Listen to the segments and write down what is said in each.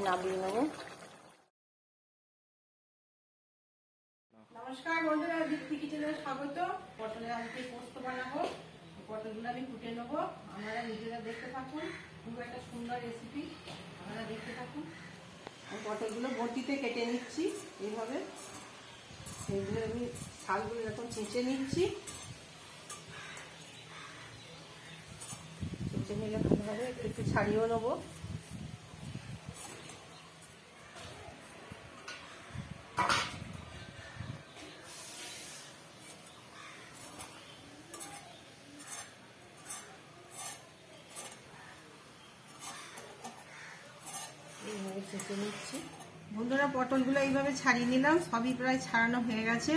নামিয়ে নেব। নমস্কার বন্ধুরা, দীপ্তি কিচেনে স্বাগত। পটলের আজকে পোস্ত বানাবো। পটলগুলো আমি কুটে নেবো, আপনারা নিজেরা দেখতে থাকুন। খুব একটা সুন্দর রেসিপি, আপনারা দেখতে থাকুন। আমি পটলগুলো বটিতে কেটে নিচ্ছি এইভাবে। সেইগুলো আমি শালগুলো এরকম চেঁচে নিচ্ছি। চেঁচে নিলে ভালোভাবে একটু ছাড়িয়েও নেবো। এইভাবে চেঁচে নিচ্ছি। বন্ধুরা, পটলগুলো এইভাবে ছাড়িয়ে নিলাম, সবই প্রায় ছাড়ানো হয়ে গেছে।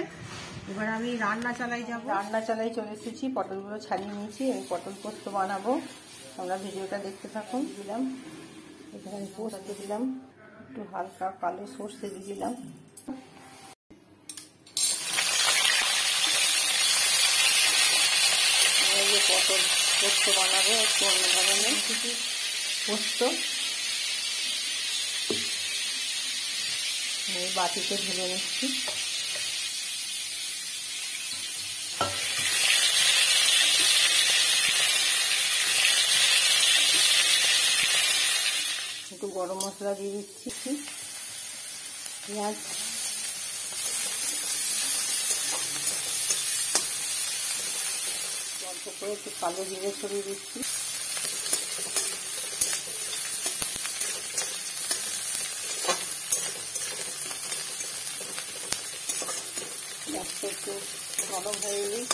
এবার আমি রান্না চালাই যাব। রান্না চালাই চলে এসেছি, পটলগুলো ছাড়িয়ে নিয়েছি। আমি পটল পোস্ত বানাবো, আমরা ভিডিওটা দেখতে থাকুন। দিলাম এখানে পোস্ত দিলাম, একটু হালকা কালো সর্ষে দিয়ে দিলাম। পটল পোস্ত বানাবো একটু অন্য ধরনের কিছু পোস্ত। বাটিতে ঢেলে নিচ্ছি। একটু গরম মশলা দিয়ে দিচ্ছি, পেঁয়াজ, অল্প করে একটু কালো জিরে ছড়িয়ে দিচ্ছি। গ্যাসটা একটু গরম হয়ে গেলেই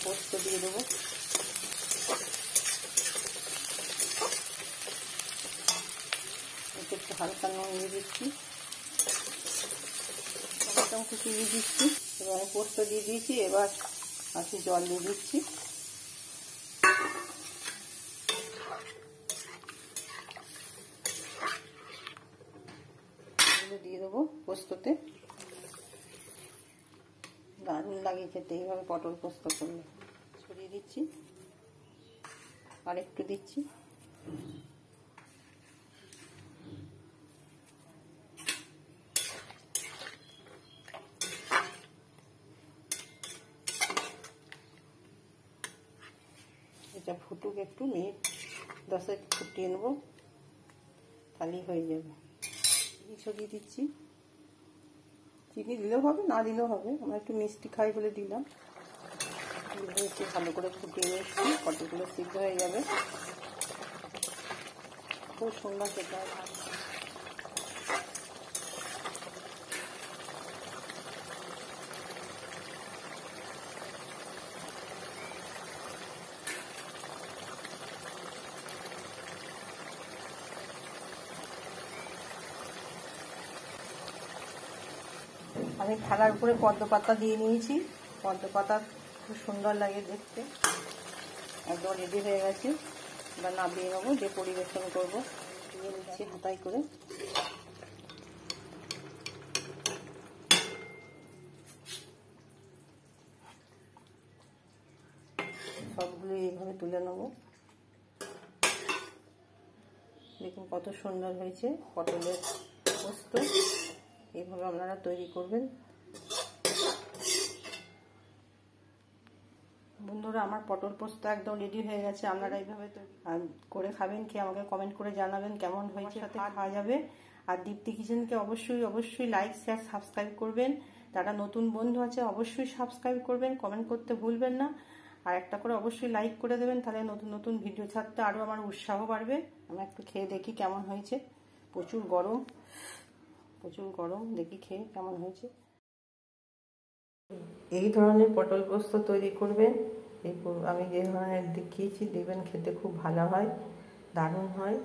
পোস্ত দিয়ে দেবো। একটু হালকা নুন দিয়ে দিচ্ছি, টমেটো কুচি দিয়ে দিচ্ছি। এবার আমি পোস্ত দিয়ে দিয়েছি, এবার একটু জল দিয়ে দিচ্ছি। দিয়ে দেবো পোস্ততে। দারুণ লাগে খেতে এইভাবে পটল পোস্ত করলে। ছড়িয়ে দিচ্ছি, আর একটু দিচ্ছি। এটা ফুটুক একটু, মিনিট 10 ফুটিয়ে নেবো, তাহলেই হয়ে যাবে। চিনি ছড়িয়ে দিচ্ছি। চিনি দিলেও হবে, না দিলেও হবে, আমরা একটু মিষ্টি খাই বলে দিলাম। একটু ভালো করে ফুটিয়ে নিচ্ছি, পটলগুলো সিদ্ধ হয়ে যাবে। খুব সুন্দর খেতে হয়। আমি থালার উপরে পদ্ম পাতা দিয়ে নিয়েছি। পদ্ম পাতা খুব সুন্দর লাগে দেখতে। একদম রেডি হয়ে গেছে। এবার নামিয়ে নেবো, যে পরিবেশন করবো। দিয়ে নিচ্ছি হাতায় করে। সবগুলো এইভাবে তুলে নেবো। দেখুন কত সুন্দর হয়েছে পটলের পোস্ত। এইভাবে আপনারা তৈরি করবেন। বন্ধুরা, আমার পটল পোস্ত একদম রেডি হয়ে গেছে। আপনারা এইভাবে করে খাবেন, খেয়ে আমাকে কমেন্ট করে জানাবেন কেমন হয়েছে। সাথে খাওয়া যাবে। আর দীপ্তি কিচেনকে অবশ্যই লাইক, শেয়ার, সাবস্ক্রাইব করবেন। যারা নতুন বন্ধু আছে অবশ্যই সাবস্ক্রাইব করবেন, কমেন্ট করতে ভুলবেন না। আর একটা করে অবশ্যই লাইক করে দেবেন, তাহলে নতুন নতুন ভিডিও ছাড়তে আরও আমার উৎসাহ বাড়বে। আমি একটু খেয়ে দেখি কেমন হয়েছে। প্রচুর গরম, দেখি খেয়ে কেমন হয়েছে। এই ধরনের পটল পোস্ত তৈরি করবেন। আমি যে ধরনের দেখিয়েছি দেখবেন খেতে খুব ভালো হয়, দারুণ হয়।